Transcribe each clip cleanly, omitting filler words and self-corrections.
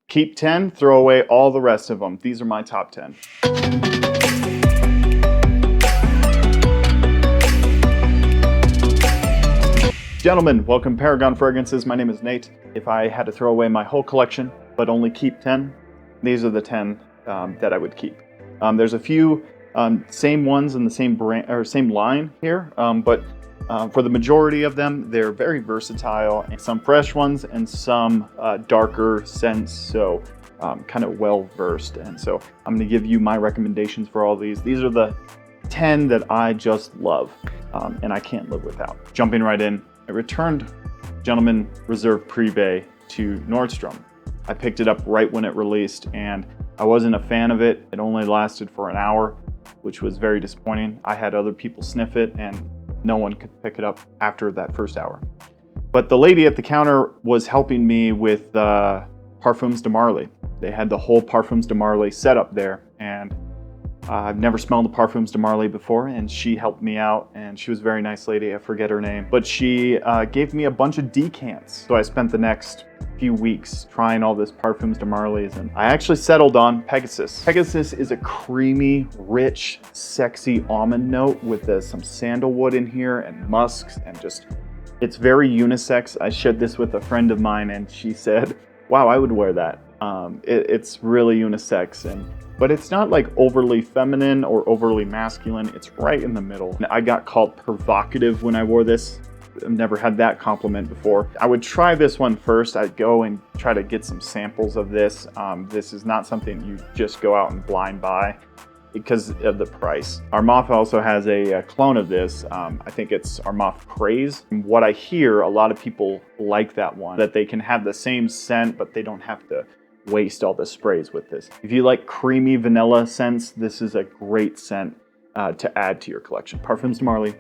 Keep 10, throw away all the rest of them. These are my top 10. Gentlemen, welcome to Paragon Fragrances. My name is Nate. If I had to throw away my whole collection, but only keep 10, these are the 10 that I would keep. There's a few same ones in the same brand or same line here, but for the majority of them, they're very versatile. Some fresh ones and some darker scents, so kind of well versed. And so I'm going to give you my recommendations for all these. These are the 10 that I just love and I can't live without. Jumping right in, I returned Gentleman Reserve Privé to Nordstrom. I picked it up right when it released and I wasn't a fan of it. It only lasted for an hour, which was very disappointing. I had other people sniff it and no one could pick it up after that first hour. But the lady at the counter was helping me with Parfums de Marly. They had the whole Parfums de Marly set up there, and I've never smelled a Parfums de Marly before, and she helped me out, and she was a very nice lady. I forget her name, but she gave me a bunch of decants. So I spent the next few weeks trying all this Parfums de Marly's, and I actually settled on Pegasus. Pegasus is a creamy, rich, sexy almond note with some sandalwood in here and musks, and just, it's very unisex. I shared this with a friend of mine and she said, wow, I would wear that. It's really unisex, but it's not like overly feminine or overly masculine. It's right in the middle. And I got called provocative when I wore this. I've never had that compliment before. I would try this one first. I'd go and try to get some samples of this. This is not something you just go out and blind buy because of the price. Armani also has a clone of this. I think it's Armani Praise. And what I hear, a lot of people like that one, that they can have the same scent, but they don't have to waste all the sprays with this. If you like creamy vanilla scents, this is a great scent to add to your collection. Parfums de Marly,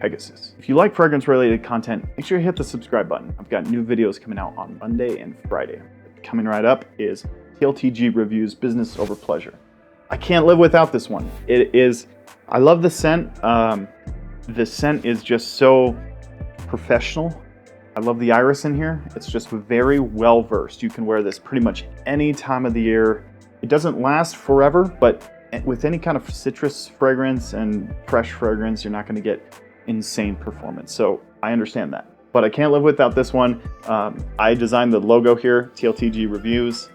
Pegasus. If you like fragrance related content, make sure you hit the subscribe button. I've got new videos coming out on Monday and Friday. Coming right up is TLTG Reviews Business Over Pleasure. I can't live without this one. I love the scent. The scent is just so professional. I love the iris in here. It's just very well versed. You can wear this pretty much any time of the year. It doesn't last forever, but with any kind of citrus fragrance and fresh fragrance, you're not going to get insane performance. So I understand that. But I can't live without this one. I designed the logo here, TLTG Reviews.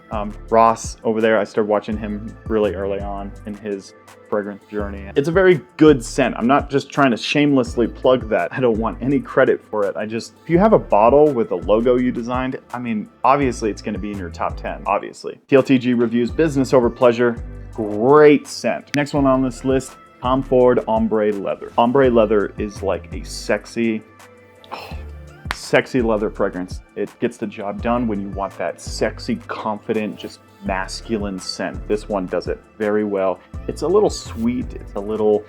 Ross over there, I started watching him really early on in his fragrance journey. It's a very good scent. I'm not just trying to shamelessly plug that. I don't want any credit for it. If you have a bottle with a logo you designed, I mean, obviously it's going to be in your top 10, obviously. TLTG Reviews Business Over Pleasure, great scent. Next one on this list, Tom Ford Ombre Leather. Ombre Leather is like a sexy leather fragrance. It gets the job done when you want that sexy, confident, just masculine scent. This one does it very well. It's a little sweet. It's a little,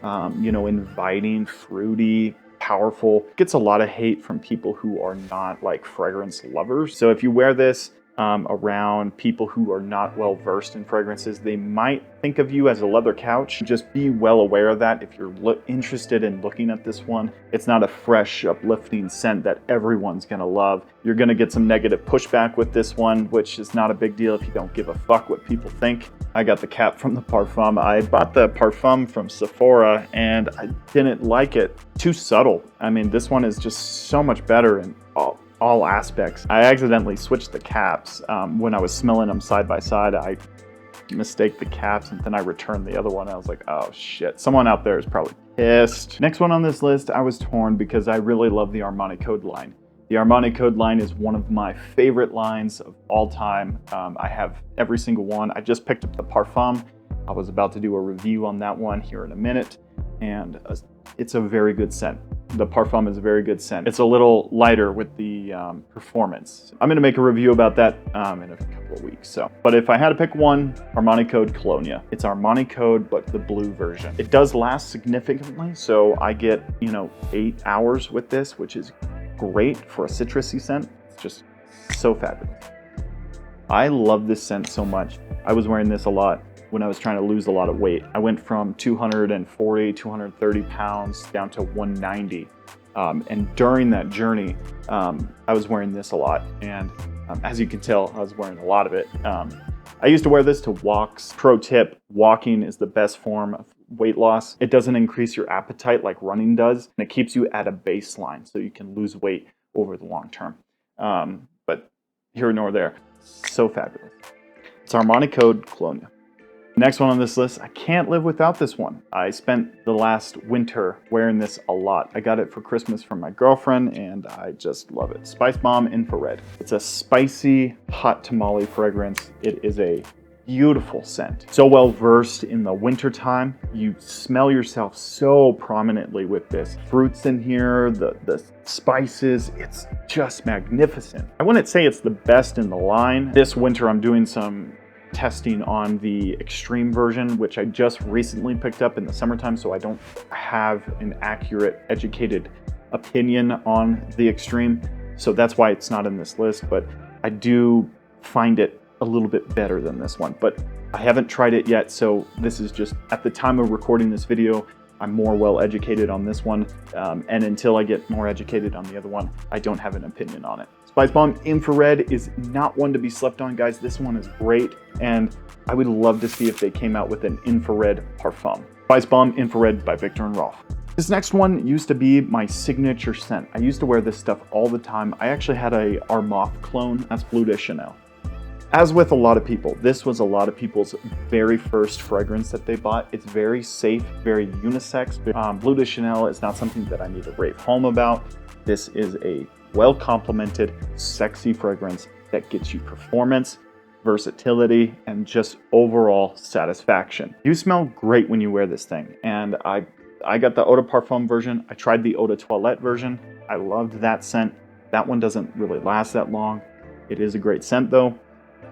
inviting, fruity, powerful. It gets a lot of hate from people who are not like fragrance lovers. So if you wear this around people who are not well versed in fragrances, they might think of you as a leather couch. Just be well aware of that if you're interested in looking at this one. It's not a fresh, uplifting scent that everyone's gonna love. You're gonna get some negative pushback with this one, which is not a big deal if you don't give a fuck what people think. I got the cap from the Parfum. I bought the Parfum from Sephora and I didn't like it. Too subtle. I mean, this one is just so much better in all aspects. I accidentally switched the caps when I was smelling them side by side. I mistake the caps and then I returned the other one. I was like, oh shit. Someone out there is probably pissed. Next one on this list, I was torn because I really love the Armani Code line. The Armani Code line is one of my favorite lines of all time. I have every single one. I just picked up the Parfum. I was about to do a review on that one here in a minute, and it's a very good scent. The Parfum is a very good scent. It's a little lighter with the performance. I'm gonna make a review about that in a couple of weeks. But if I had to pick one, Armani Code Colonia. It's Armani Code, but the blue version. It does last significantly, so I get 8 hours with this, which is great for a citrusy scent. It's just so fabulous. I love this scent so much. I was wearing this a lot when I was trying to lose a lot of weight. I went from 240, 230 pounds down to 190. And during that journey, I was wearing this a lot. And As you can tell, I was wearing a lot of it. I used to wear this to walks. Pro tip, walking is the best form of weight loss. It doesn't increase your appetite like running does, and it keeps you at a baseline so you can lose weight over the long term. But here nor there, so fabulous. It's Armani code Colonia. Next one on this list, I can't live without this one. I spent the last winter wearing this a lot. I got it for Christmas from my girlfriend and I just love it. Spicebomb Infrared. It's a spicy hot tamale fragrance. It is a beautiful scent. So well versed in the winter time. You smell yourself so prominently with this. Fruits in here, the spices, it's just magnificent. I wouldn't say it's the best in the line. This winter I'm doing some testing on the extreme version, which I just recently picked up in the summertime, so I don't have an accurate, educated opinion on the extreme. So that's why it's not in this list, but I do find it a little bit better than this one. But I haven't tried it yet, so this is just, at the time of recording this video, I'm more well educated on this one, and until I get more educated on the other one, I don't have an opinion on it. Spicebomb Infrared is not one to be slept on, guys. This one is great, and I would love to see if they came out with an infrared parfum. Spicebomb Infrared by Viktor and Rolf. This next one used to be my signature scent. I used to wear this stuff all the time. I actually had a Armani clone, that's Blue de Chanel. As with a lot of people, this was a lot of people's very first fragrance that they bought. It's very safe, very unisex. Blue de Chanel is not something that I need to rave home about. This is a well-complemented, sexy fragrance that gets you performance, versatility, and just overall satisfaction. You smell great when you wear this thing. And I got the Eau de Parfum version. I tried the Eau de Toilette version. I loved that scent. That one doesn't really last that long. It is a great scent though.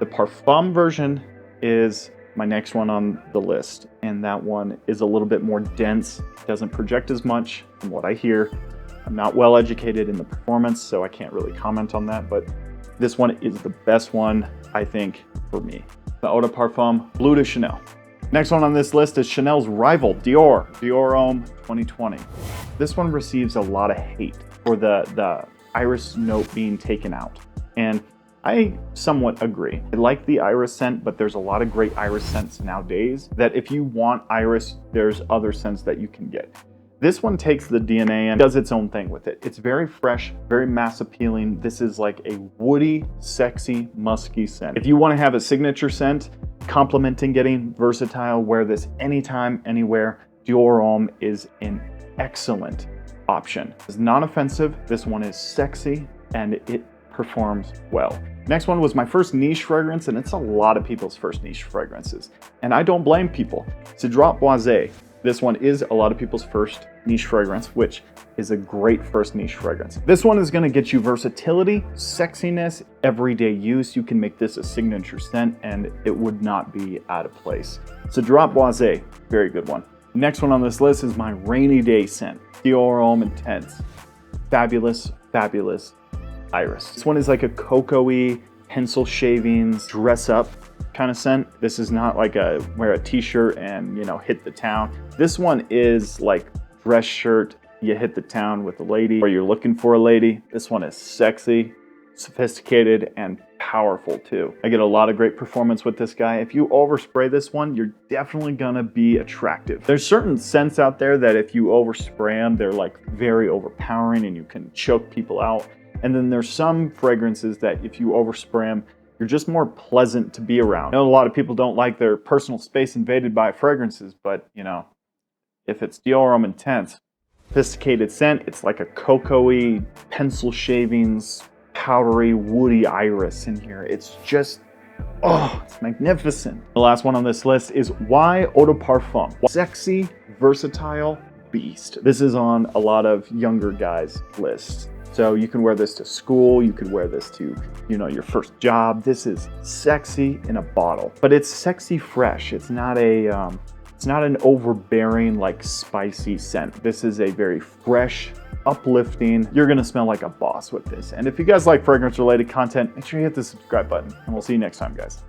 The Parfum version is my next one on the list, and that one is a little bit more dense, doesn't project as much from what I hear. I'm not well educated in the performance, so I can't really comment on that, but this one is the best one, I think, for me. The Eau de Parfum Blue de Chanel. Next one on this list is Chanel's rival, Dior Homme 2020. This one receives a lot of hate for the iris note being taken out, and I somewhat agree. I like the iris scent, but there's a lot of great iris scents nowadays that if you want iris, there's other scents that you can get. This one takes the DNA and does its own thing with it. It's very fresh, very mass appealing. This is like a woody, sexy, musky scent. If you want to have a signature scent, complementing getting versatile, wear this anytime, anywhere, Dior Homme is an excellent option. It's non-offensive. This one is sexy and it performs well. Next one was my first niche fragrance, and it's a lot of people's first niche fragrances. And I don't blame people. Cedrat Blase. This one is a lot of people's first niche fragrance, which is a great first niche fragrance. This one is gonna get you versatility, sexiness, everyday use. You can make this a signature scent and it would not be out of place. Cedrat Blase, very good one. Next one on this list is my rainy day scent, Dior Homme Intense. Fabulous, fabulous iris. This one is like a cocoa-y, pencil shavings, dress up kind of scent. This is not like a wear a t-shirt and, you know, hit the town. This one is like dress shirt, you hit the town with a lady or you're looking for a lady. This one is sexy, sophisticated, and powerful too. I get a lot of great performance with this guy. If you overspray this one, you're definitely gonna be attractive. There's certain scents out there that if you overspray them, they're like very overpowering and you can choke people out. And then there's some fragrances that if you overspray them, you're just more pleasant to be around. I know a lot of people don't like their personal space invaded by fragrances, but you know, if it's Dior Homme Intense, sophisticated scent, it's like a cocoa-y, pencil shavings, powdery, woody iris in here. It's just, oh, it's magnificent. The last one on this list is Why Eau de Parfum. Sexy, versatile beast. This is on a lot of younger guys' lists. So you can wear this to school, you could wear this to, you know, your first job. This is sexy in a bottle, but it's sexy fresh. It's not an overbearing, like spicy scent. This is a very fresh, uplifting. You're gonna smell like a boss with this. And if you guys like fragrance related content, make sure you hit the subscribe button and we'll see you next time, guys.